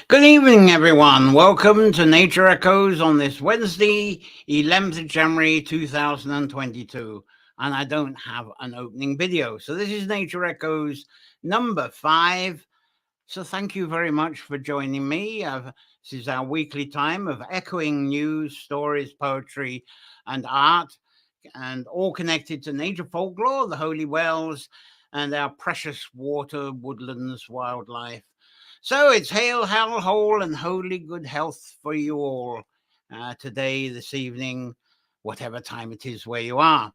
Good evening, everyone. Welcome to Nature Echoes on this Wednesday, 11th of January 2022. And I don't have an opening video. So this is Nature Echoes number 5. So thank you very much for joining me. This is our weekly time of echoing news, stories, poetry, and art, and all connected to nature folklore, the holy wells, and our precious water, woodlands, wildlife. So it's hail, hail, whole, and holy good health for you all today, this evening, whatever time it is where you are.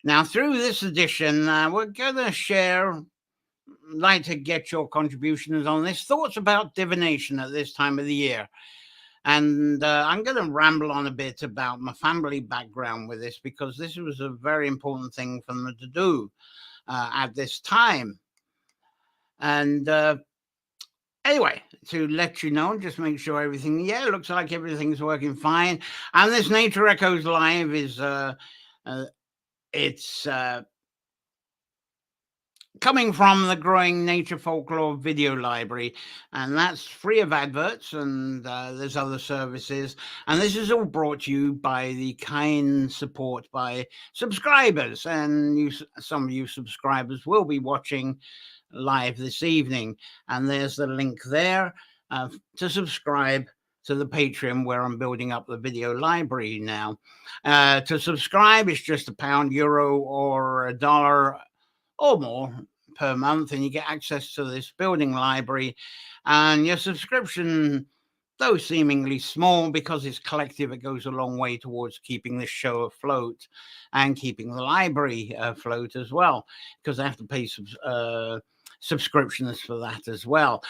Now, through this edition, we're going to share, like to get your contributions on this, thoughts about divination at this time of the year. And I'm going to ramble on a bit about my family background with this, because this was a very important thing for them to do at this time. And anyway, to let you know, just make sure everything, looks like everything's working fine. And this Nature Echoes Live is, it's coming from the Growing Nature Folklore Video Library, and that's free of adverts, and there's other services. And this is all brought to you by the kind support by subscribers, and some of you subscribers will be watching live this evening, and there's the link there to subscribe to the Patreon, where I'm building up the video library now. To subscribe is just £1, euro, or $1 or more per month, and you get access to this building library. And your subscription, though seemingly small, because it's collective, it goes a long way towards keeping this show afloat and keeping the library afloat as well, because I have to pay subscriptions for that as well.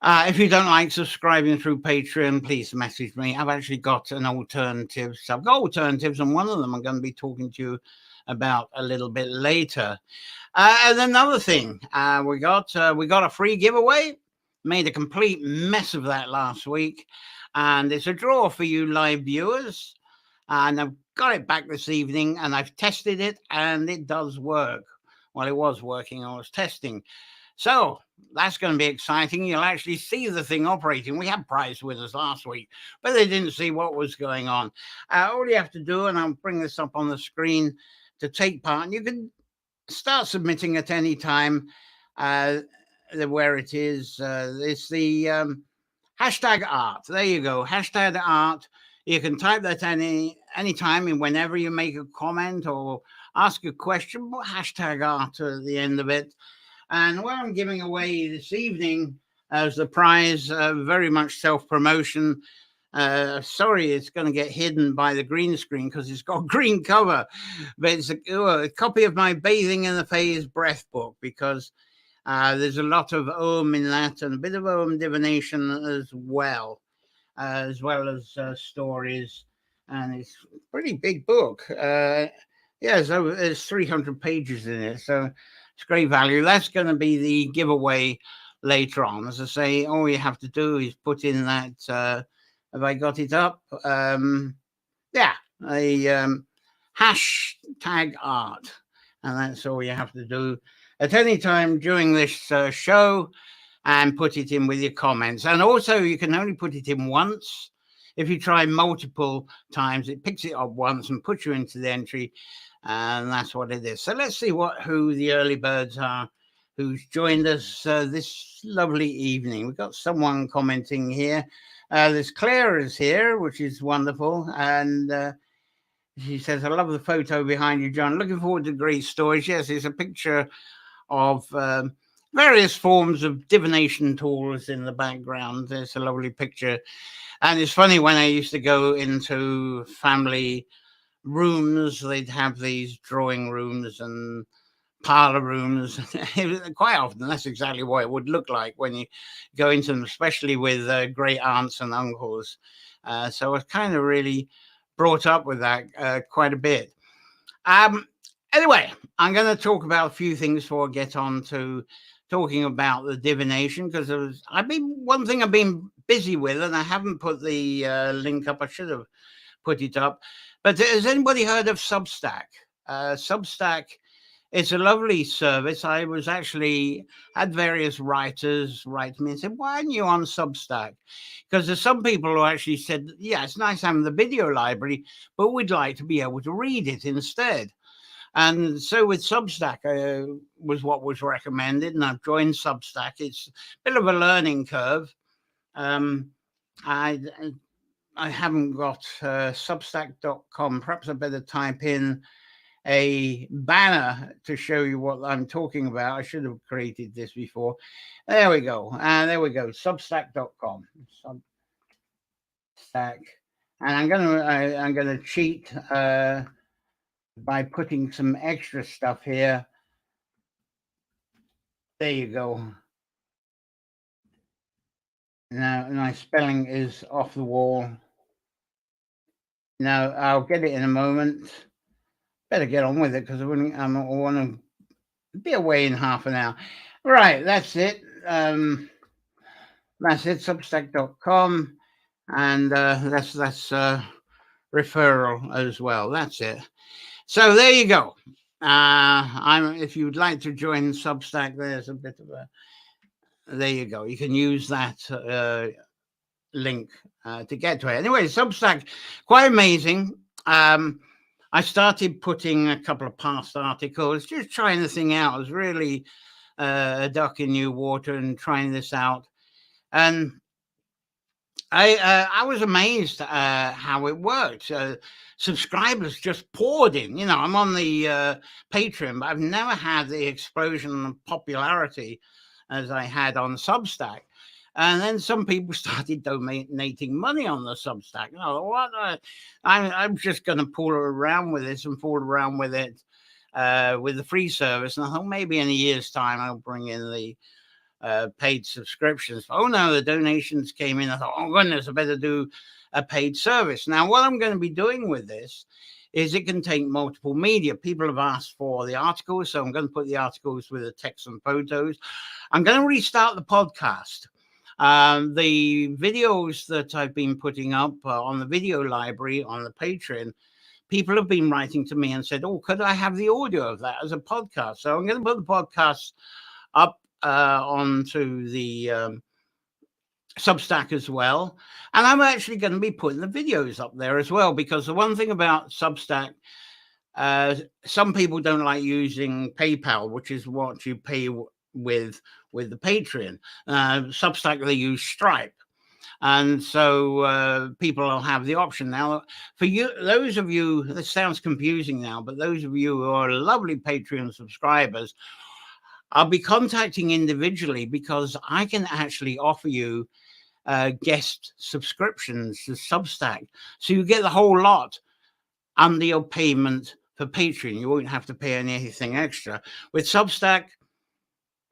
If you don't like subscribing through Patreon, please message me. I've actually got an alternative. So I've got alternatives, and one of them I'm going to be talking to you about a little bit later. And another thing, we got a free giveaway. Made a complete mess of that last week, and it's a draw for you live viewers. And I've got it back this evening, and I've tested it, and it does work. Well, it was working. I was testing. So that's going to be exciting. You'll actually see the thing operating. We had prize winners last week, but they didn't see what was going on. All you have to do, and I'll bring this up on the screen to take part, and you can start submitting at any time. Where it is, it's the hashtag art. There you go, hashtag art. You can type that any time, and whenever you make a comment or ask a question, put hashtag art at the end of it. And what I'm giving away this evening as the prize, very much self-promotion. Sorry, it's going to get hidden by the green screen because it's got a green cover. But it's a copy of my Bathing in the Phase Breath book, because there's a lot of Om in that, and a bit of Om divination as well as stories. And it's a pretty big book. So there's 300 pages in it. So it's great value. That's going to be the giveaway later on. As I say, all you have to do is put in that, have I got it up? Hashtag art. And that's all you have to do at any time during this show, and put it in with your comments. And also, you can only put it in once. If you try multiple times, it picks it up once and puts you into the entry. And that's what it is. So let's see who the early birds are who's joined us this lovely evening. We've got someone commenting here. There's Claire is here, which is wonderful. And she says, I love the photo behind you, John. Looking forward to great stories. Yes, it's a picture of various forms of divination tools in the background. It's a lovely picture. And it's funny, when I used to go into family rooms, they'd have these drawing rooms and parlor rooms. Quite often, that's exactly what it would look like when you go into them, especially with great aunts and uncles. So I was kind of really brought up with that quite a bit. Anyway, I'm going to talk about a few things before I get on to talking about the divination, because one thing I've been busy with, and I haven't put the link up. I should have put it up. But has anybody heard of Substack? Substack It's a lovely service. I was actually had various writers write to me and said, "Why aren't you on Substack?" Because there's some people who actually said, "Yeah, it's nice having the video library, but we'd like to be able to read it instead." And so with Substack was what was recommended, and I've joined Substack. It's a bit of a learning curve. Um, I I haven't got Substack.com. Perhaps I better type in a banner to show you what I'm talking about. I should have created this before. There we go. There we go. Substack.com. Substack. And I'm gonna cheat by putting some extra stuff here. There you go. Now my spelling is off the wall. Now I'll get it in a moment. Better get on with it because I want to be away in half an hour. Right, that's it. That's it. Substack.com, and that's referral as well. That's it. So there you go. If you'd like to join Substack, there's a bit of a. There you go. You can use that link to get to it. Anyway, Substack, quite amazing. I started putting a couple of past articles, just trying the thing out. I was really a duck in new water and trying this out. And I was amazed how it worked. Subscribers just poured in. You know, I'm on the Patreon, but I've never had the explosion of popularity as I had on Substack. And then some people started donating money on the Substack. You know, what? I'm just going to fool around with this and fool around with it with the free service. And I thought maybe in a year's time I'll bring in the paid subscriptions. Oh no, the donations came in. I thought, oh goodness, I better do a paid service. Now, what I'm going to be doing with this is it can take multiple media. People have asked for the articles, so I'm going to put the articles with the text and photos. I'm going to restart the podcast. The videos that I've been putting up on the video library on the Patreon, people have been writing to me and said, oh, could I have the audio of that as a podcast? So I'm going to put the podcast up onto the Substack as well. And I'm actually going to be putting the videos up there as well, because the one thing about Substack, some people don't like using PayPal, which is what you pay with the Patreon. Substack, they use Stripe. And so people will have the option. Now, for you, those of you, this sounds confusing now, but those of you who are lovely Patreon subscribers, I'll be contacting individually because I can actually offer you guest subscriptions to Substack. So you get the whole lot under your payment for Patreon. You won't have to pay anything extra. With Substack,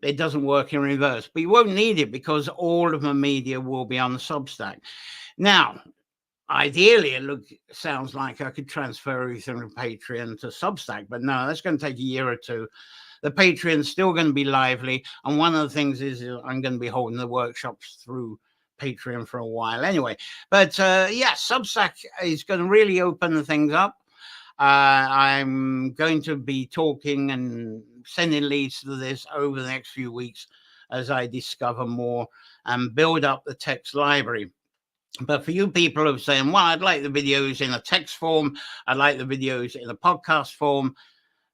it doesn't work in reverse, but you won't need it because all of my media will be on the Substack. Now, ideally, it sounds like I could transfer everything from Patreon to Substack, but no, that's going to take a year or two. The Patreon's still going to be lively, and one of the things is I'm going to be holding the workshops through Patreon for a while anyway. But yeah, Substack is going to really open things up. I'm going to be talking and sending leads to this over the next few weeks as I discover more and build up the text library. But for you people who are saying, well, I'd like the videos in a text form, I'd like the videos in a podcast form,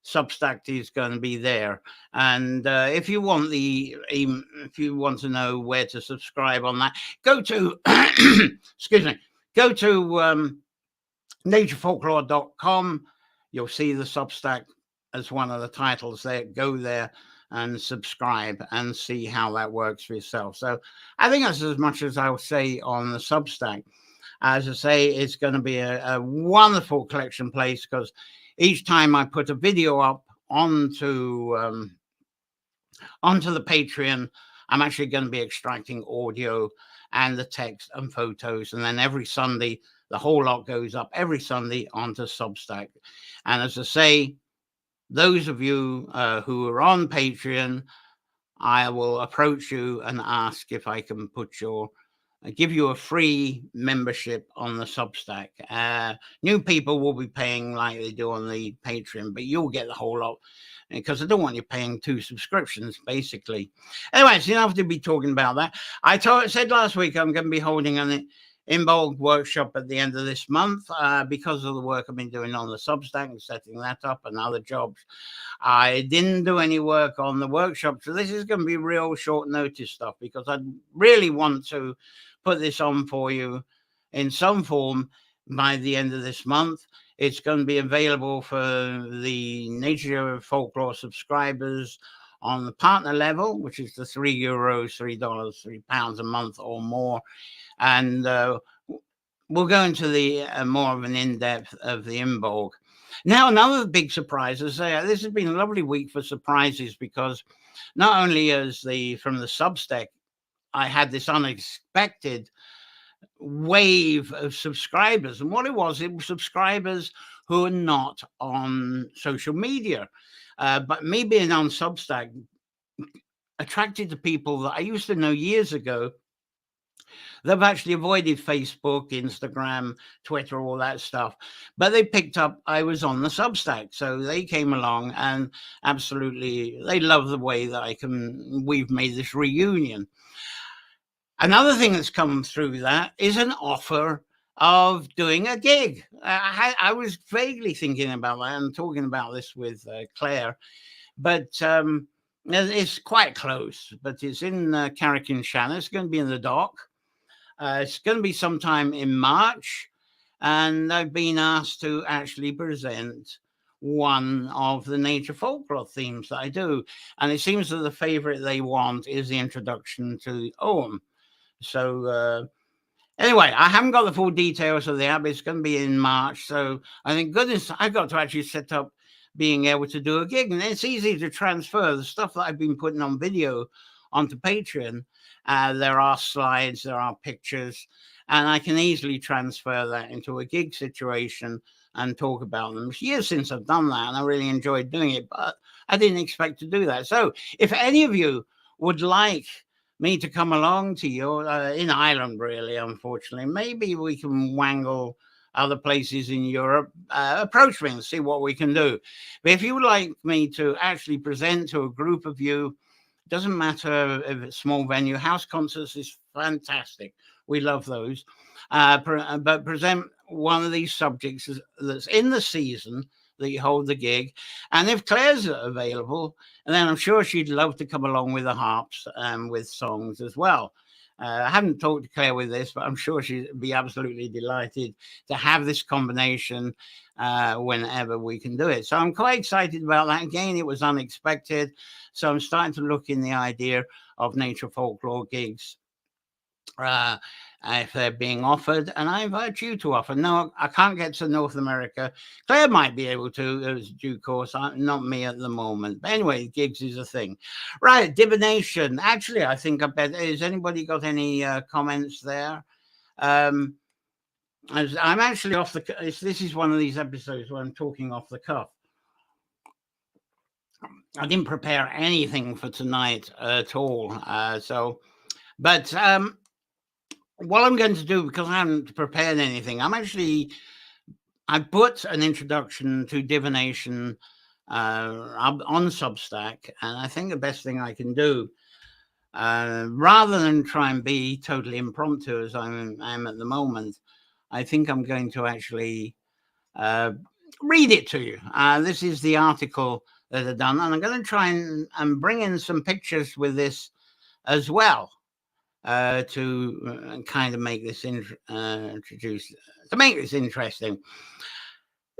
Substack is going to be there. And if you want to know where to subscribe on that, go to excuse me, go to naturefolklore.com. You'll see the Substack as one of the titles there. Go there and subscribe and see how that works for yourself. So I think that's as much as I'll say on the Substack. As I say, it's going to be a wonderful collection place because each time I put a video up onto the Patreon, I'm actually going to be extracting audio and the text and photos. And then every Sunday, the whole lot goes up every Sunday onto Substack. And as I say, those of you who are on Patreon, I will approach you and ask if I can put your give you a free membership on the Substack. New people will be paying like they do on the Patreon, but you'll get the whole lot, because I don't want you paying 2 subscriptions, basically. Anyway, it's enough to be talking about that. I said last week I'm going to be holding an Inbold workshop at the end of this month, because of the work I've been doing on the Substack and setting that up and other jobs. I didn't do any work on the workshop, so this is going to be real short notice stuff, because I really want to put this on for you in some form by the end of this month. It's going to be available for the Nature Folklore subscribers on the partner level, which is the €3, $3, £3 a month or more. And we'll go into the more of an in-depth of the Imbolg. Now, another big surprise is this has been a lovely week for surprises, because not only from the Substack, I had this unexpected wave of subscribers. And what it was subscribers who are not on social media. But me being on Substack attracted to people that I used to know years ago. They've actually avoided Facebook, Instagram, Twitter, all that stuff. But they picked up I was on the Substack. So they came along and absolutely, they love the way that we've made this reunion. Another thing that's come through that is an offer of doing a gig. I was vaguely thinking about that and talking about this with Claire, but it's quite close. But it's in Carrick-on-Shannon. It's going to be in the dock. It's going to be sometime in March, and I've been asked to actually present one of the nature folklore themes that I do. And it seems that the favorite they want is the introduction to Ogham. So anyway, I haven't got the full details of the app. It's going to be in March. So I think, goodness, I got to actually set up being able to do a gig. And it's easy to transfer the stuff that I've been putting on video onto Patreon. There are slides, there are pictures, and I can easily transfer that into a gig situation and talk about them. It's years since I've done that, and I really enjoyed doing it, but I didn't expect to do that. So if any of you would like me to come along to you in Ireland, really, unfortunately, maybe we can wangle other places in Europe, approach me and see what we can do. But if you would like me to actually present to a group of you, doesn't matter if it's small venue, house concerts is fantastic. We love those. But present one of these subjects that's in the season that you hold the gig. And if Claire's available, and then I'm sure she'd love to come along with the harps and with songs as well. I haven't talked to Claire with this, but I'm sure she'd be absolutely delighted to have this combination whenever we can do it. So I'm quite excited about that. Again, it was unexpected. So I'm starting to look in the idea of nature folklore gigs if they're being offered, and I invite you to offer. No, I can't get to North America. Claire might be able to, as due course, not me at the moment. But anyway, gigs is a thing. Right, divination. Actually, I think I bet, has anybody got any comments there? I'm actually off the, this is one of these episodes where I'm talking off the cuff. I didn't prepare anything for tonight at all. But what I'm going to do, because I haven't prepared anything, I put an introduction to divination on Substack, and I think the best thing I can do, rather than try and be totally impromptu as I am at the moment, I think I'm going to actually read it to you. This is the article that I've done, and I'm going to try and bring in some pictures with this as well. To kind of make this interesting.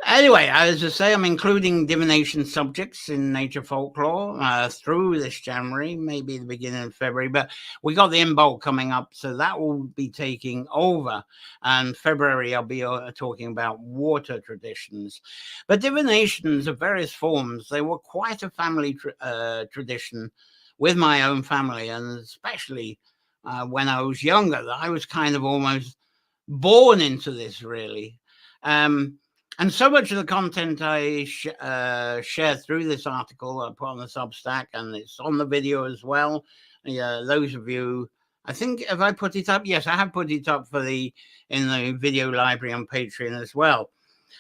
Anyway, as I say, I'm including divination subjects in nature folklore through this January, maybe the beginning of February, but we got the Imbolg coming up, so that will be taking over. And February, I'll be talking about water traditions. But divinations of various forms, they were quite a family tradition with my own family, and especially when I was younger, that I was kind of almost born into this, really. And so much of the content I shared through this article I put on the Substack, and it's on the video as well. Those of you I think if I put it up, yes, I have put it up in the video library on Patreon as well.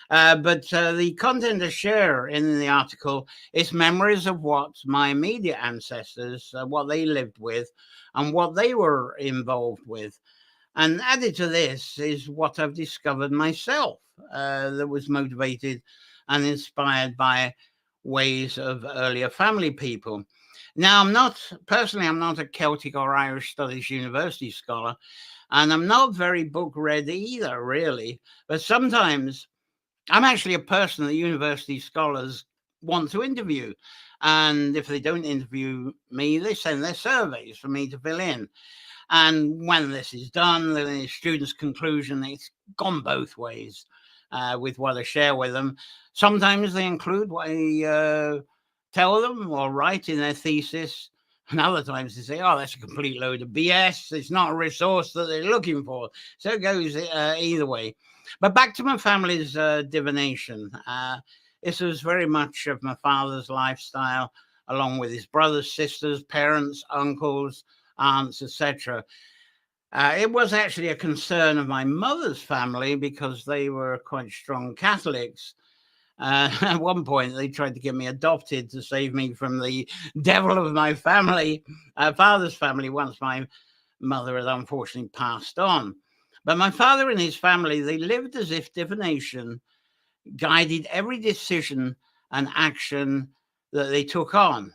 But the content I share in the article is memories of what my immediate ancestors, what they lived with, and what they were involved with. And added to this is what I've discovered myself that was motivated and inspired by ways of earlier family people. Now, I'm not a Celtic or Irish Studies University scholar, and I'm not very book read either, really. But sometimes I'm actually a person that university scholars want to interview. And if they don't interview me, they send their surveys for me to fill in. And when this is done, the student's conclusion, it's gone both ways with what I share with them. Sometimes they include what I tell them or write in their thesis. And other times they say, oh, that's a complete load of BS. It's not a resource that they're looking for. So it goes either way. But back to my family's divination. This was very much of my father's lifestyle, along with his brothers, sisters, parents, uncles, aunts, etc. It was actually a concern of my mother's family because they were quite strong Catholics. At one point, they tried to get me adopted to save me from the devil of my family, father's family, once my mother had unfortunately passed on. But my father and his family, they lived as if divination guided every decision and action that they took on.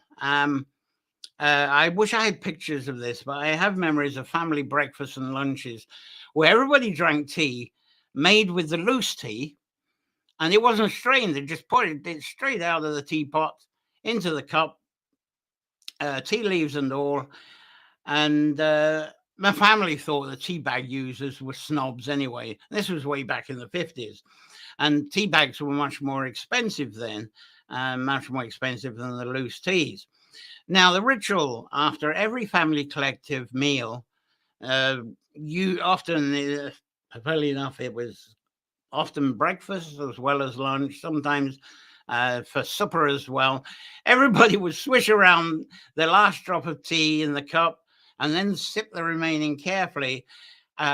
I wish I had pictures of this, but I have memories of family breakfasts and lunches where everybody drank tea made with the loose tea, and it wasn't strained. They just put it straight out of the teapot into the cup, tea leaves and all. And my family thought the tea bag users were snobs anyway. This was way back in the 50s. And tea bags were much more expensive then, much more expensive than the loose teas. Now, the ritual after every family collective meal, you often, funnily enough, it was often breakfast as well as lunch, sometimes for supper as well. Everybody would swish around the last drop of tea in the cup and then sip the remaining carefully.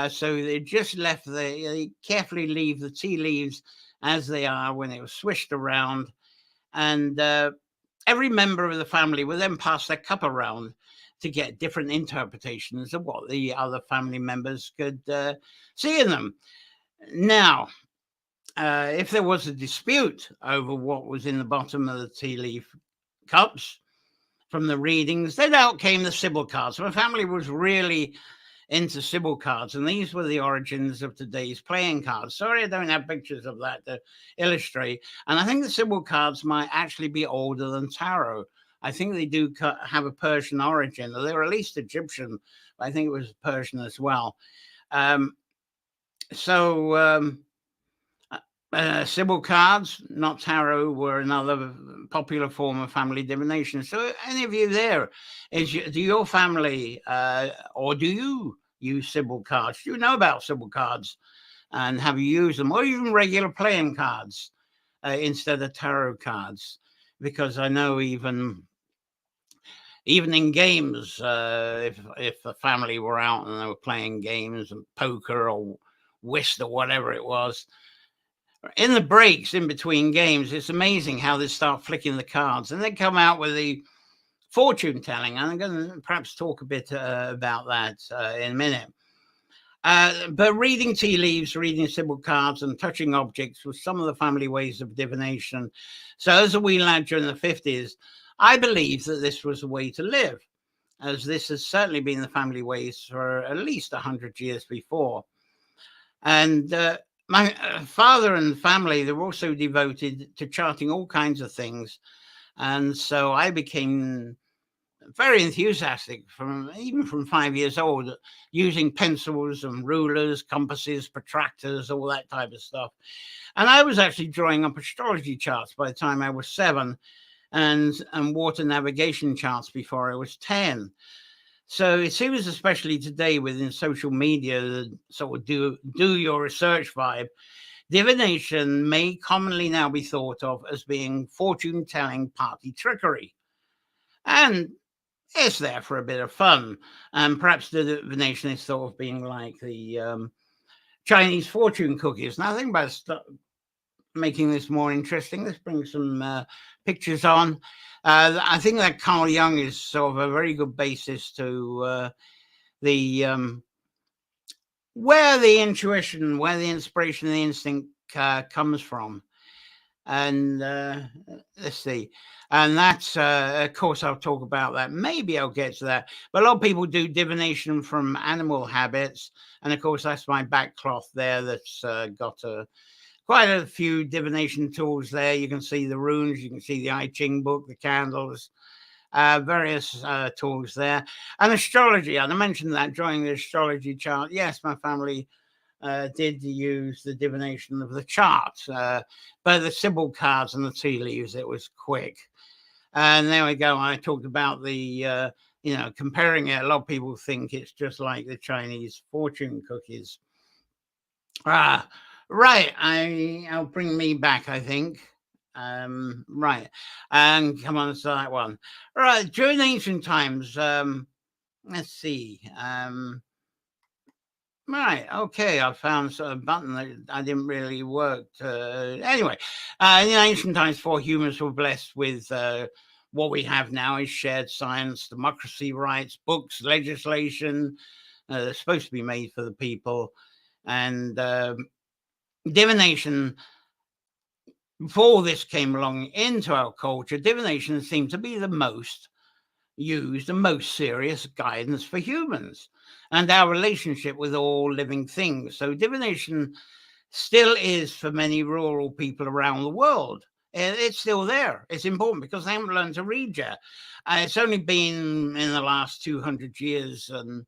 So they just they carefully leave the tea leaves as they are when it was swished around. And every member of the family would then pass their cup around to get different interpretations of what the other family members could see in them. Now, if there was a dispute over what was in the bottom of the tea leaf cups from the readings, then out came the Sybil cards. My family was really into Sybil cards, and these were the origins of today's playing cards. Sorry, I don't have pictures of that to illustrate. And I think the Sybil cards might actually be older than tarot. I think they do have a Persian origin. They were at least Egyptian, but I think it was Persian as well. Sybil cards, not tarot, were another popular form of family divination. So any of you there, do your family or do you use Sybil cards? Do you know about Sybil cards and have you used them, or even regular playing cards instead of tarot cards? Because I know even in games, if the family were out and they were playing games and poker or whist or whatever it was, in the breaks in between games, it's amazing how they start flicking the cards and they come out with the fortune telling. And I'm going to perhaps talk a bit about that in a minute. But reading tea leaves, reading Sybil cards, and touching objects was some of the family ways of divination. So as a wee lad during the 50s, I believe that this was a way to live, as this has certainly been the family ways for at least 100 years before. And my father and family, they were also devoted to charting all kinds of things. And so I became very enthusiastic even from 5 years old, using pencils and rulers, compasses, protractors, all that type of stuff. And I was actually drawing up astrology charts by the time I was 7 and water navigation charts before I was 10. So it seems, especially today within social media, the sort of do your research vibe, divination may commonly now be thought of as being fortune-telling party trickery. And it's there for a bit of fun. And perhaps the divination is sort of being like the Chinese fortune cookies. Now, think about making this more interesting. Let's bring some pictures on. I think that Carl Jung is sort of a very good basis to the where the intuition, where the inspiration, the instinct comes from. And let's see. And that's, of course, I'll talk about that. Maybe I'll get to that. But a lot of people do divination from animal habits. And of course, that's my back cloth there that's got quite a few divination tools there. You can see the runes, you can see the I Ching book, the candles, various tools there. And astrology, and I mentioned that drawing the astrology chart. Yes, my family did use the divination of the chart, but the symbol cards and the tea leaves, it was quick. And there we go. I talked about the, comparing it. A lot of people think it's just like the Chinese fortune cookies. Right. I'll bring me back, I think. Right. And come on to that one. Right. During ancient times, let's see. Right. Okay. I found a button that I didn't really work. Anyway, in ancient times, before humans were blessed with what we have now is shared science, democracy, rights, books, legislation. They're supposed to be made for the people. And divination, before this came along into our culture, divination seemed to be the most used and most serious guidance for humans and our relationship with all living things. So divination still is for many rural people around the world. It's still there. It's important because they haven't learned to read yet. It's only been in the last 200 years and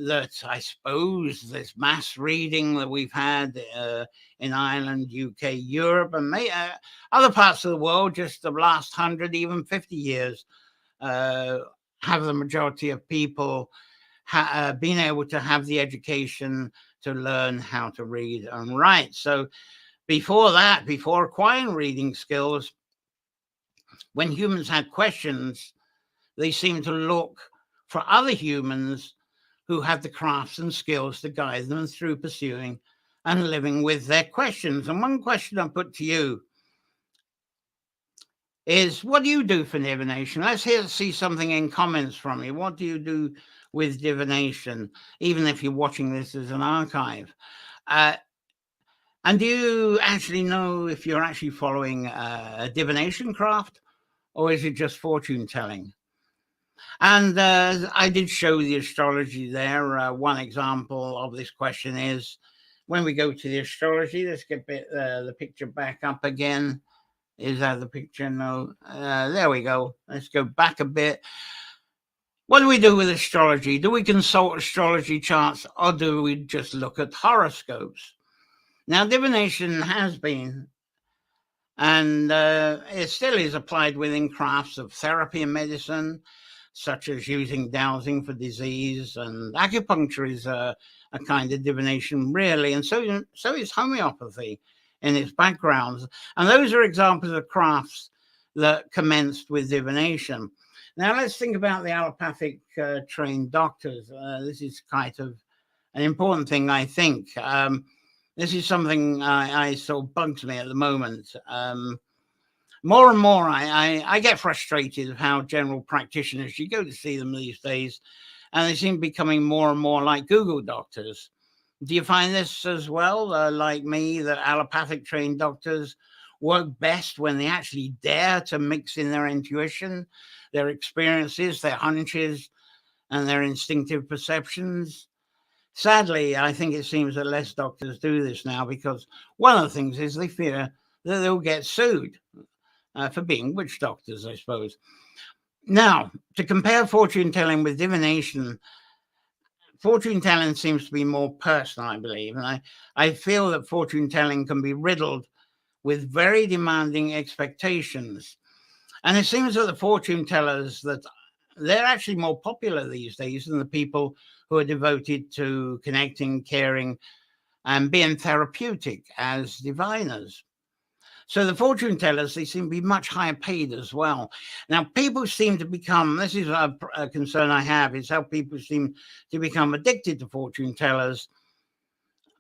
that I suppose this mass reading that we've had in Ireland, UK, Europe, and other parts of the world, just the last 100, even 50 years, have the majority of people been able to have the education to learn how to read and write. So before that, before acquiring reading skills, when humans had questions, they seemed to look for other humans who had the crafts and skills to guide them through pursuing and living with their questions. And one question I put to you is, what do you do for divination? Let's see something in comments from you. What do you do with divination, even if you're watching this as an archive? And do you actually know if you're actually following a divination craft, or is it just fortune telling? And I did show the astrology there. One example of this question is when we go to the astrology, let's get the picture back up again. Is that the picture? No. There we go. Let's go back a bit. What do we do with astrology? Do we consult astrology charts or do we just look at horoscopes? Now, divination has been, and it still is applied within crafts of therapy and medicine, such as using dowsing for disease, and acupuncture is a kind of divination, really, and so is homeopathy in its backgrounds. And those are examples of crafts that commenced with divination. Now, let's think about the allopathic trained doctors. This is kind of an important thing, I think. This is something I sort of bugs me at the moment. More and more, I get frustrated with how general practitioners, you go to see them these days, and they seem to be becoming more and more like Google doctors. Do you find this as well, like me, that allopathic trained doctors work best when they actually dare to mix in their intuition, their experiences, their hunches, and their instinctive perceptions? Sadly, I think it seems that less doctors do this now because one of the things is they fear that they'll get sued for being witch doctors, I suppose. Now, to compare fortune telling with divination, fortune telling seems to be more personal, I believe. And I feel that fortune telling can be riddled with very demanding expectations. And it seems that the fortune tellers, that they're actually more popular these days than the people who are devoted to connecting, caring, and being therapeutic as diviners. So the fortune tellers, they seem to be much higher paid as well. Now, people seem to become, this is a concern I have, is how people seem to become addicted to fortune tellers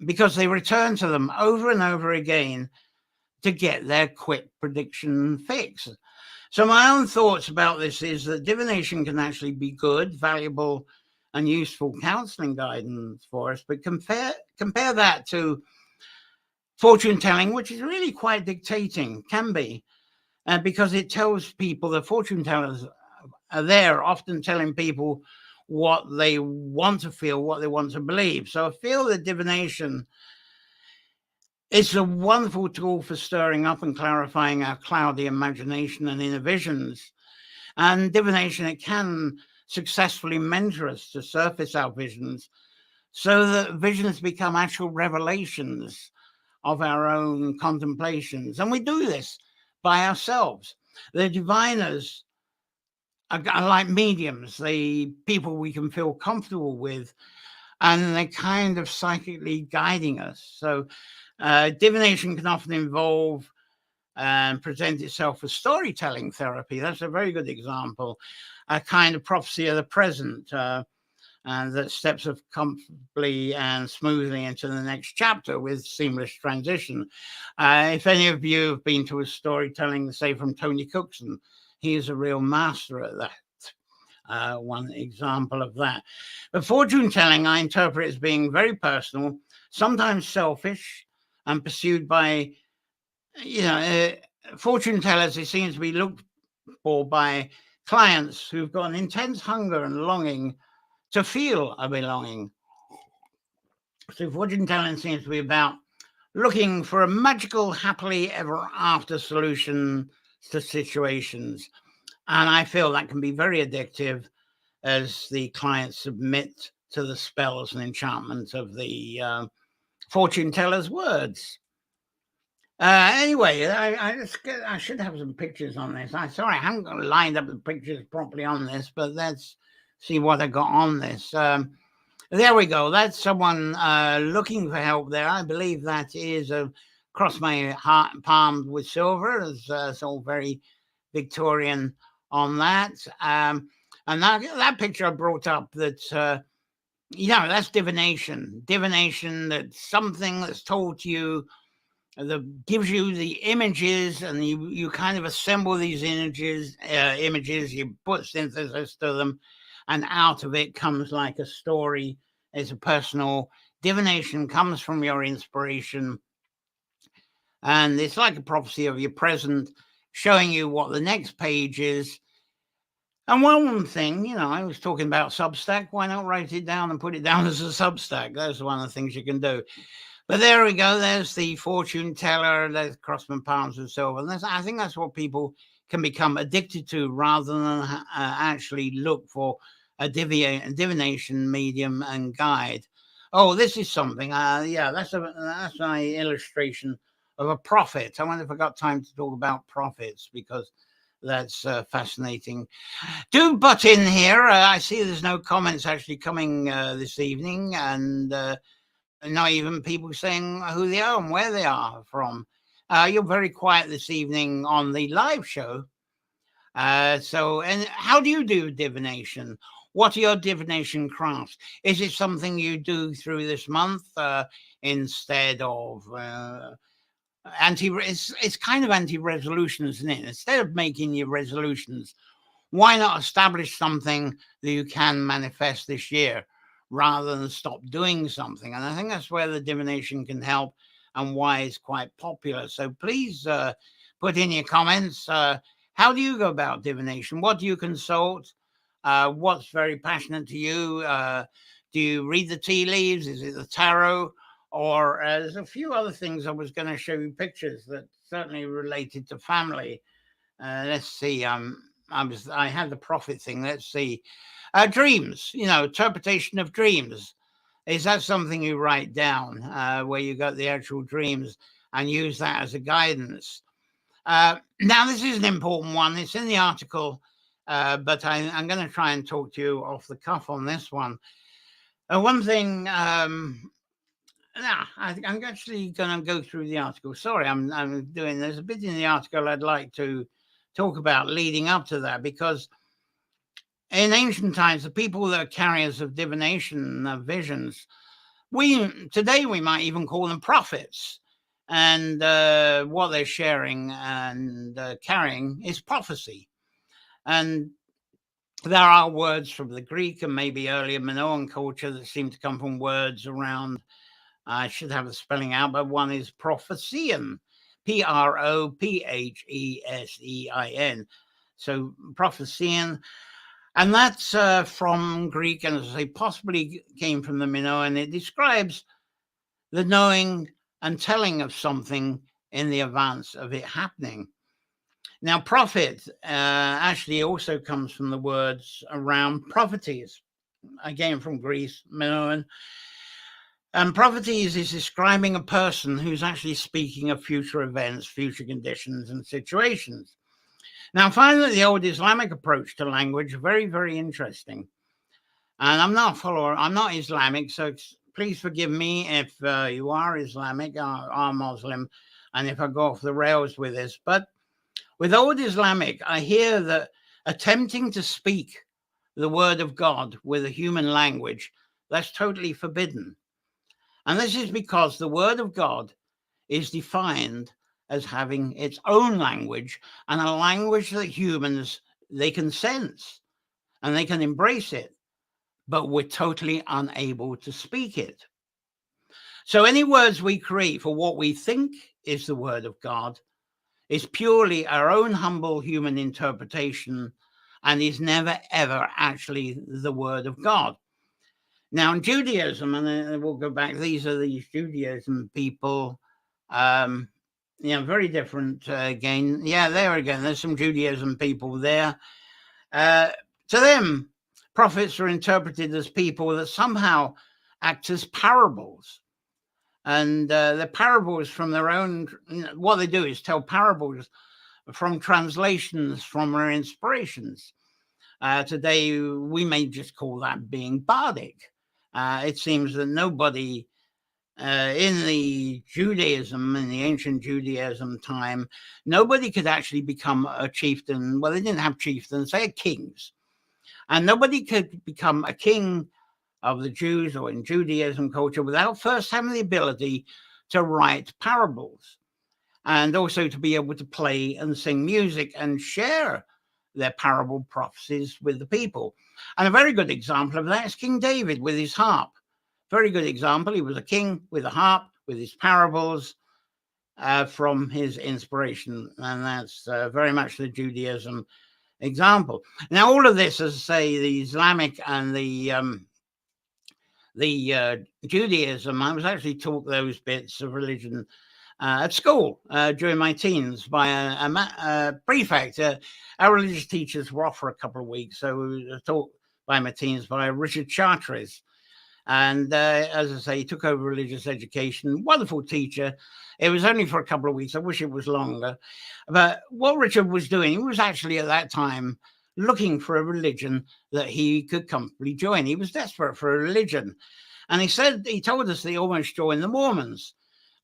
because they return to them over and over again to get their quick prediction fix. So my own thoughts about this is that divination can actually be good, valuable, and useful counseling guidance for us, but compare that to fortune telling, which is really quite dictating, can be, because it tells people, the fortune tellers are there often telling people what they want to feel, what they want to believe. So I feel that divination is a wonderful tool for stirring up and clarifying our cloudy imagination and inner visions. And divination, it can successfully mentor us to surface our visions so that visions become actual revelations of our own contemplations. And we do this by ourselves. The diviners are like mediums, the people we can feel comfortable with, and they're kind of psychically guiding us. So divination can often involve and present itself as storytelling therapy. That's a very good example, a kind of prophecy of the present, and that steps us comfortably and smoothly into the next chapter with seamless transition. If any of you have been to a storytelling, say from Tony Cookson, he is a real master at that. One example of that. But fortune telling, I interpret as being very personal, sometimes selfish, and pursued by, fortune tellers. It seems to be looked for by clients who've got an intense hunger and longing to feel a belonging. So fortune telling seems to be about looking for a magical, happily ever after solution to situations. And I feel that can be very addictive as the clients submit to the spells and enchantments of the fortune teller's words. Anyway, I should have some pictures on this. Sorry, I haven't got lined up the pictures properly on this, but let's see what I got on this. There we go. That's someone looking for help there. I believe that is across my heart, palm with silver. It's all very Victorian on that. And that picture I brought up, that's that's divination. Divination, that's something that's told to you that gives you the images, and you kind of assemble these images, you put synthesis to them, and out of it comes like a story. It's a personal divination, comes from your inspiration, and it's like a prophecy of your present, showing you what the next page is. And one thing, I was talking about Substack. Why not write it down and put it down as a Substack? That's one of the things you can do. But there we go. There's the fortune teller. There's crossman palms and so on. I think that's what people can become addicted to, rather than actually look for a divination medium and guide. Oh, this is something. That's my illustration of a prophet. I wonder if I got time to talk about prophets, because that's fascinating. Do butt in here. I see there's no comments actually coming this evening, and not even people saying who they are and where they are from. You're very quiet this evening on the live show. And how do you do divination? What are your divination crafts? Is it something you do through this month instead of it's kind of anti-resolution, isn't it? Instead of making your resolutions, why not establish something that you can manifest this year, rather than stop doing something? And I think that's where the divination can help, and why it's quite popular. So please put in your comments. How do you go about divination? What do you consult? What's very passionate to you? Do you read the tea leaves? Is it the tarot? Or there's a few other things I was going to show you pictures that certainly related to family. Let's see. I had the prophet thing. Let's see. Dreams, interpretation of dreams. Is that something you write down, where you got the actual dreams and use that as a guidance? Now, this is an important one. It's in the article, but I'm going to try and talk to you off the cuff on this one. One thing Now, I'm actually going to go through the article. Sorry, I'm doing. There's a bit in the article I'd like to talk about leading up to that, because in ancient times, the people that are carriers of divination, visions, today we might even call them prophets, and what they're sharing and carrying is prophecy. And there are words from the Greek and maybe earlier Minoan culture that seem to come from words around. I should have the spelling out, but one is prophesein, Prophesein. So prophesein. And that's from Greek, and as I say, possibly came from the Minoan. It describes the knowing and telling of something in the advance of it happening. Now, prophet actually also comes from the words around propheties, again from Greece, Minoan. And prophecies is describing a person who's actually speaking of future events, future conditions, and situations. Now, I find that the old Islamic approach to language very, very interesting. And I'm not a follower, I'm not Islamic, so please forgive me if you are Islamic or are Muslim, and if I go off the rails with this. But with old Islamic, I hear that attempting to speak the word of God with a human language, that's totally forbidden. And this is because the word of God is defined as having its own language, and a language that humans, they can sense and they can embrace it, but we're totally unable to speak it. So any words we create for what we think is the word of God is purely our own humble human interpretation and is never, ever actually the word of God. Now, in Judaism, and we'll go back, these are these Judaism people, very different again. Yeah, there again, there's some Judaism people there. To them, prophets are interpreted as people that somehow act as parables. And the parables from their own, what they do is tell parables from translations from their inspirations. Today, we may just call that being bardic. It seems that nobody in the Judaism, in the ancient Judaism time, nobody could actually become a chieftain. Well, they didn't have chieftains, they had kings. And nobody could become a king of the Jews or in Judaism culture without first having the ability to write parables and also to be able to play and sing music and share their parable prophecies with the people. And a very good example of that is King David with his harp. Very good example. He was a king with a harp, with his parables from his inspiration. And that's very much the Judaism example. Now, all of this, as I say, the Islamic and the Judaism, I was actually taught those bits of religion at school during my teens by a prefect. Our religious teachers were off for a couple of weeks, so we were taught by my teens by Richard Charteris. And as I say, he took over religious education. Wonderful teacher. It was only for a couple of weeks. I wish it was longer. But what Richard was doing, he was actually at that time looking for a religion that he could comfortably join. He was desperate for a religion. And he told us that he almost joined the Mormons.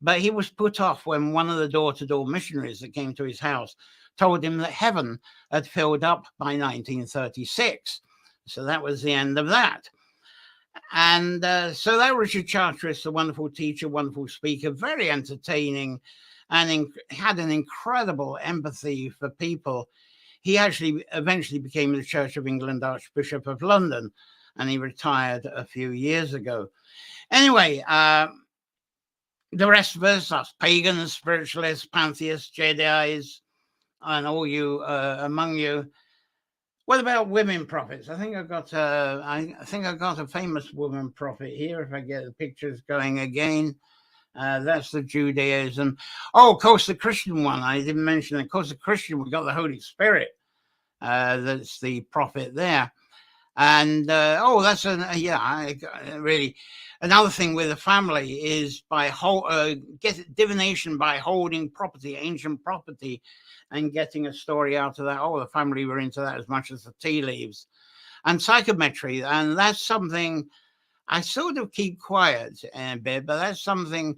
But he was put off when one of the door-to-door missionaries that came to his house told him that heaven had filled up by 1936. So that was the end of that. And so that Richard Charteris, a wonderful teacher, wonderful speaker, very entertaining, and had an incredible empathy for people. He actually eventually became the Church of England Archbishop of London, and he retired a few years ago. Anyway, the rest of us pagans, spiritualists, pantheists, Jedis, and all you among you. What about women prophets? I think I've got a famous woman prophet here. If I get the pictures going again, that's the Judaism. Oh, of course, the Christian one. I didn't mention. Of course, the Christian, we've got the Holy Spirit. That's the prophet there. And that's really another thing with the family is by get divination by holding property, ancient property, and getting a story out of that. Oh, the family were into that as much as the tea leaves. And psychometry, and that's something I sort of keep quiet a bit, but that's something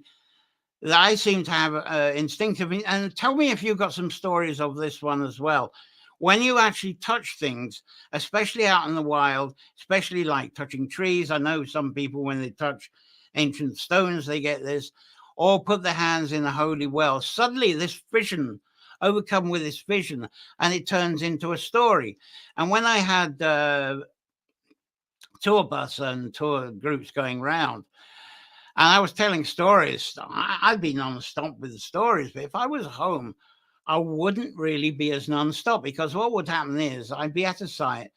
that I seem to have instinctive. And tell me if you've got some stories of this one as well. When you actually touch things, especially out in the wild, especially like touching trees, I know some people, when they touch ancient stones, they get this, or put their hands in a holy well. Suddenly, this vision, overcome with this vision, and it turns into a story. And when I had tour bus and tour groups going round, and I was telling stories, I'd be non-stop with the stories. But if I was home, I wouldn't really be as non-stop, because what would happen is I'd be at a site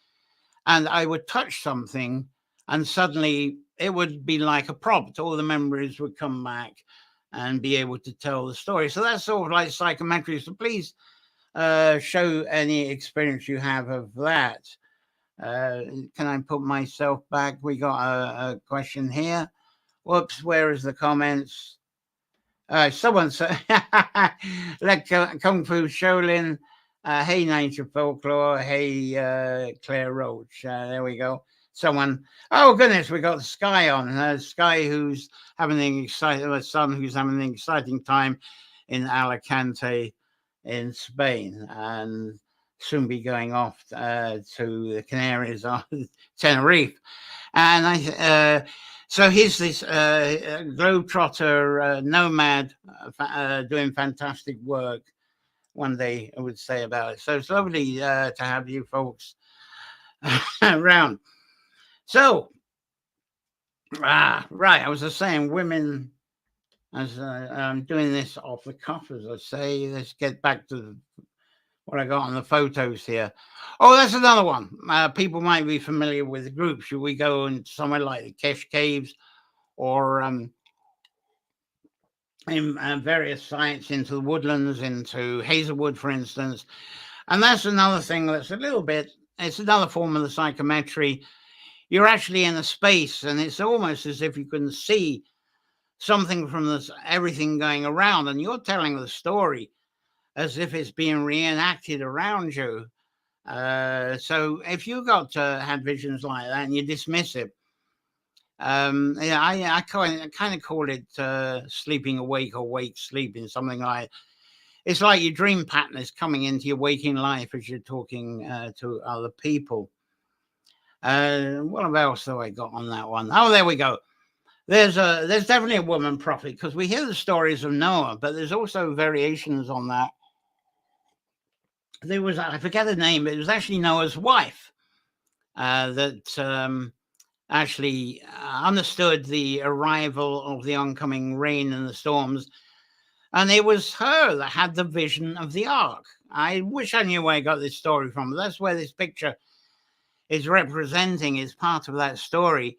and I would touch something, and suddenly it would be like a prompt. All the memories would come back and be able to tell the story. So that's sort of like psychometry. So please show any experience you have of that. Can I put myself back? We got a question here. Whoops, where is the comments? Someone said, like Kung Fu Shaolin, hey Nature Folklore, hey Claire Roach. There we go. Someone, oh goodness, we got the Sky on. Sky, who's having an exciting, son who's having an exciting time in Alicante in Spain, and soon be going off to the Canaries or Tenerife. And so he's this globetrotter nomad doing fantastic work. One day I would say about it. So it's lovely to have you folks around. So, right, I was just saying, women, as I'm doing this off the cuff, as I say. Let's get back to what I got on the photos here. Oh, that's another one. People might be familiar with the group. Should we go in somewhere like the Kesh Caves, or in various sites into the woodlands, into Hazelwood, for instance? And that's another thing that's a little bit, it's another form of the psychometry. You're actually in a space, and it's almost as if you can see something from this, everything going around, and you're telling the story as if it's being reenacted around you. So if you got had visions like that and you dismiss it, yeah, I kind of call it sleeping awake or wake sleeping, something like. It's like your dream pattern is coming into your waking life as you're talking to other people. What else have I got on that one? Oh, there we go. There's definitely a woman prophet, because we hear the stories of Noah, but there's also variations on that. There was, I forget the name, but it was actually Noah's wife that actually understood the arrival of the oncoming rain and the storms. And it was her that had the vision of the ark. I wish I knew where I got this story from, but that's where this picture is representing, is part of that story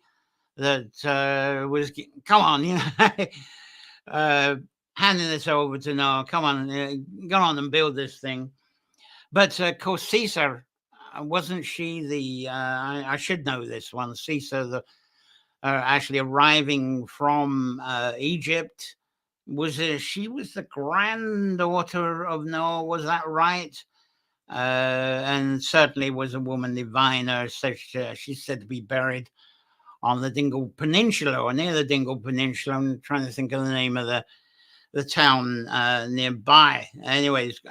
that was, come on, you know, handing this over to Noah. Come on, go on and build this thing. But of course, Caesar, wasn't she the, I should know this one, Caesar, actually arriving from Egypt. She was the granddaughter of Noah, was that right? And certainly was a woman diviner. So she's said to be buried on the Dingle Peninsula, or near the Dingle Peninsula. I'm trying to think of the name of the town nearby. Anyways,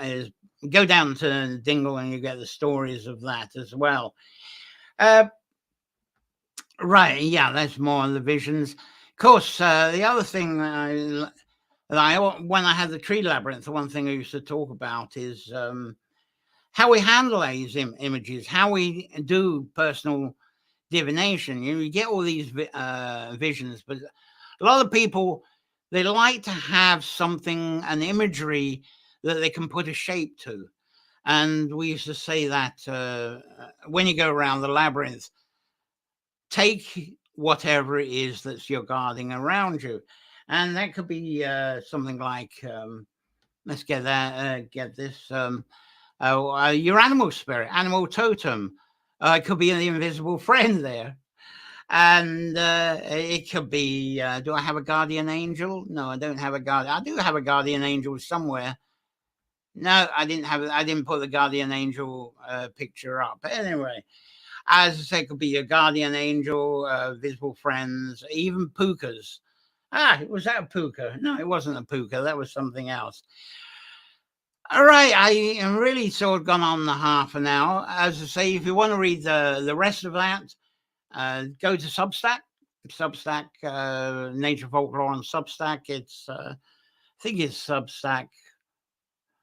go down to Dingle and you get the stories of that as well. Right, yeah, that's more on the visions. Of course, the other thing when I had the tree labyrinth, the one thing I used to talk about is how we handle these images, how we do personal divination. You get all these visions, but a lot of people, they like to have something, an imagery that they can put a shape to. And we used to say that when you go around the labyrinth, take whatever it is that's you're guarding around you. And that could be something like, let's get that, get this, your animal spirit, animal totem. It could be the invisible friend there. And it could be, do I have a guardian angel? No, I don't have a guardian. I do have a guardian angel somewhere. No, I didn't put the guardian angel picture up. But anyway, As I say, it could be your guardian angel, visible friends, even pukas. Was that a puka? No, it wasn't a puka. That was something else. All right, I am really sort of gone on the half an hour. As I say, if you want to read the rest of that, go to Substack. Nature Folklore on Substack. It's I think it's Substack.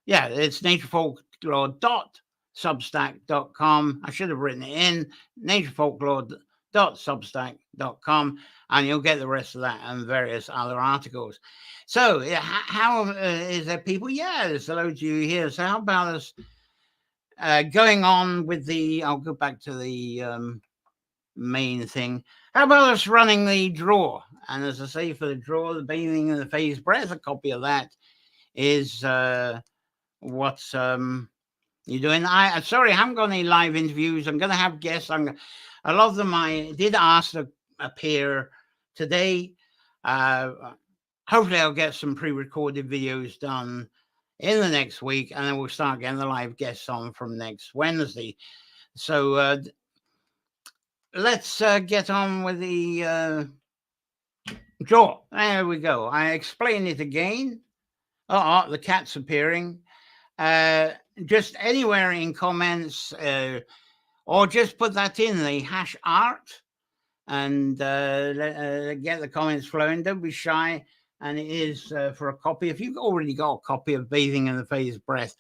Yeah, it's naturefolklore.substack.com. I should have written it in naturefolklore.substack.com, and you'll get the rest of that and various other articles. So, how is there people? Yeah, there's loads of you here. So, how about us going on with the? I'll go back to the main thing. How about us running the draw? And as I say, for the draw, the bathing in the phase breath, a copy of that is what's you doing. Sorry, I haven't got any live interviews. I'm going to have guests. A lot of them I did ask to appear today. Hopefully I'll get some pre-recorded videos done in the next week, and then we'll start getting the live guests on from next Wednesday. So let's get on with the draw. There we go. I explain it again. The cat's appearing. Just anywhere in comments, or just put that in the hash art and get the comments flowing. Don't be shy. And it is for a copy. If you've already got a copy of Bathing in the Phase Breath,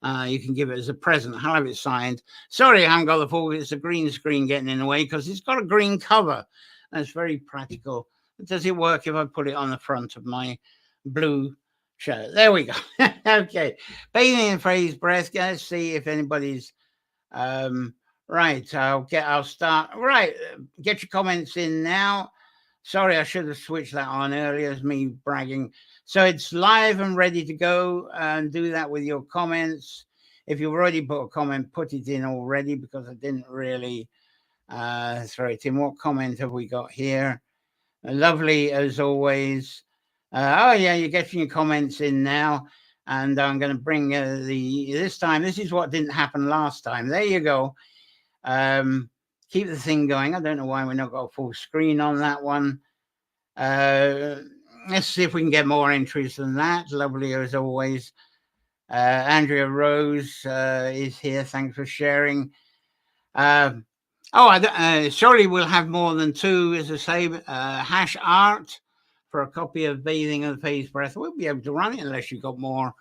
you can give it as a present. I'll have it signed. Sorry, I haven't got the full. It's a green screen getting in the way because it's got a green cover. That's very practical. Does it work if I put it on the front of my blue shirt? There we go. Okay. Bathing in Phase Breath. Let's see if anybody's right. I'll start. Right. Get your comments in now. Sorry, I should have switched that on earlier. It's me bragging. So it's live and ready to go, and do that with your comments. If you've already put a comment, put it in already, because I didn't really throw it in. What comment have we got here? Lovely as always. Yeah, you're getting your comments in now, and I'm going to bring this time. This is what didn't happen last time. There you go. Keep the thing going. I don't know why we're not got a full screen on that one. Let's see if we can get more entries than that. Lovely as always. Andrea Rose is here. Thanks for sharing. Surely we'll have more than two, as I say. Hash art for a copy of Bathing in the Phase Breath. We'll be able to run it unless you've got more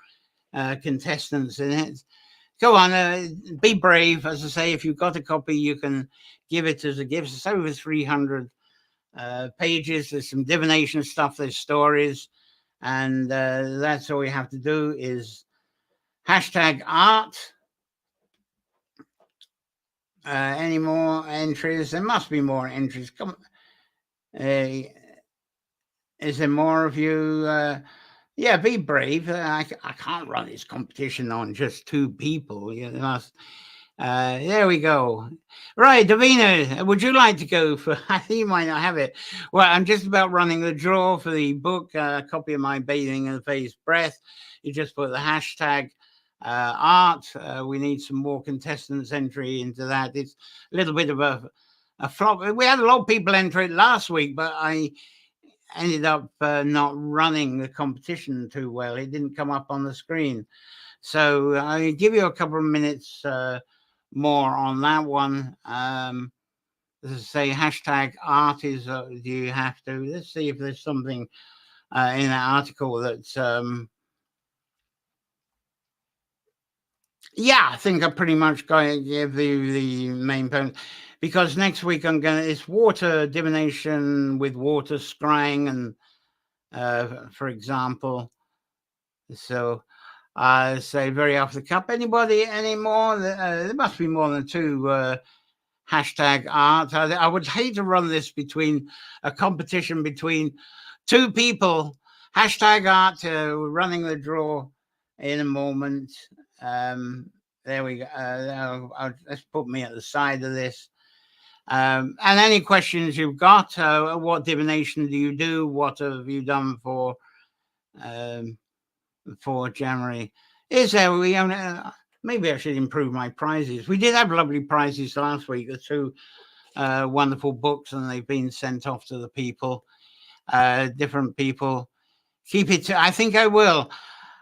contestants in it. Go on, be brave. As I say, if you've got a copy, you can give it as a gift. It's over 300 pages. There's some divination stuff. There's stories. And that's all you have to do is hashtag art. Any more entries? There must be more entries. Come on. Is there more of you? Yeah, be brave. I can't run this competition on just two people. You know. There we go. Right, Davina, would you like to go for? I think you might not have it. Well, I'm just about running the draw for the book, a copy of my Bathing in the Phase Breath. You just put the hashtag art. We need some more contestants entry into that. It's a little bit of a flop. We had a lot of people enter it last week, but I ended up not running the competition too well. It didn't come up on the screen. So I give you a couple of minutes more on that one. As I say, hashtag art is, do you have to? Let's see if there's something in that article that's, yeah, I think I'm pretty much going to give you the main point, because next week it's water divination with water scrying, and for example, so I say very off the cup. Anybody anymore? There must be more than two hashtag art. I would hate to run this between a competition between two people. Hashtag art, running the draw in a moment. There we go. Let's put me at the side of this. And any questions you've got, what divination do you do? What have you done for January? Is there, maybe I should improve my prizes. We did have lovely prizes last week. The two wonderful books, and they've been sent off to the people, different people. Keep it. I think I will.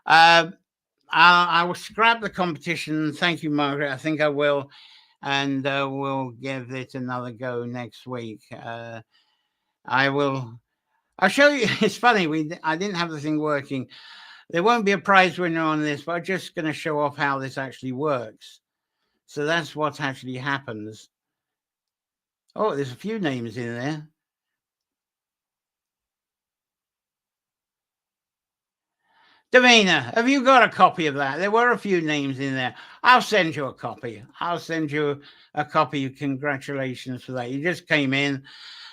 I will scrap the competition. Thank you, Margaret. I think I will, and we'll give it another go next week. I will. I'll show you. It's funny. I didn't have the thing working. There won't be a prize winner on this, but I'm just going to show off how this actually works. So that's what actually happens. Oh, there's a few names in there. Davina, have you got a copy of that? There were a few names in there. I'll send you a copy. I'll send you a copy. Congratulations for that. You just came in,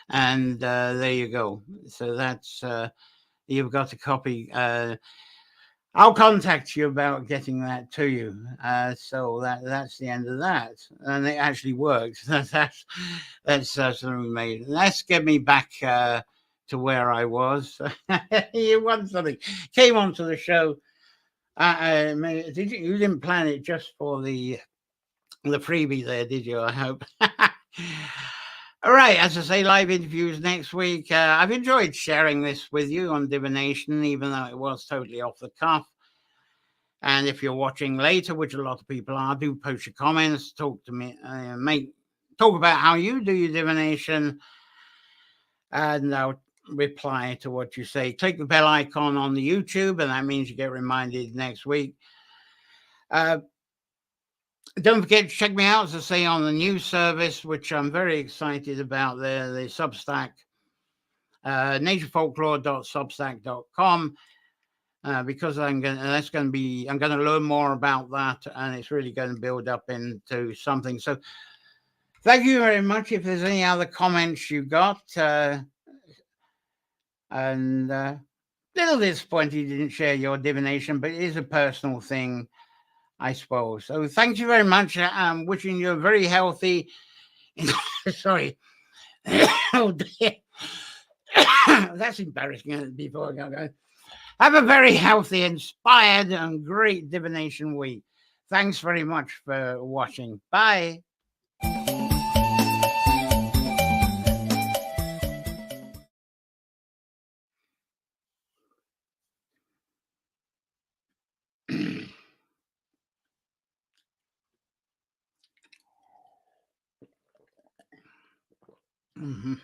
and there you go. So that's you've got a copy. I'll contact you about getting that to you. So that's the end of that, and it actually works. That's something we made. Let's get me back to where I was. You won something. Came onto the show. Did you? You didn't plan it just for the freebie there, did you? I hope. All right, as I say, live interviews next week. I've enjoyed sharing this with you on divination, even though it was totally off the cuff. And if you're watching later, which a lot of people are, do post your comments, talk to me, talk about how you do your divination, and I'll reply to what you say. Click the bell icon on the YouTube, and that means you get reminded next week. Don't forget to check me out, as I say, on the new service, which I'm very excited about there, the Substack, naturefolklore.substack.com, because I'm going to learn more about that, and it's really going to build up into something. So thank you very much. If there's any other comments you got, and little disappointed you didn't share your divination, but it is a personal thing, I suppose. So thank you very much. I'm wishing you a very healthy. Sorry. Oh dear. That's embarrassing. Before I go. Have a very healthy, inspired, and great divination week. Thanks very much for watching. Bye. Mm-hmm.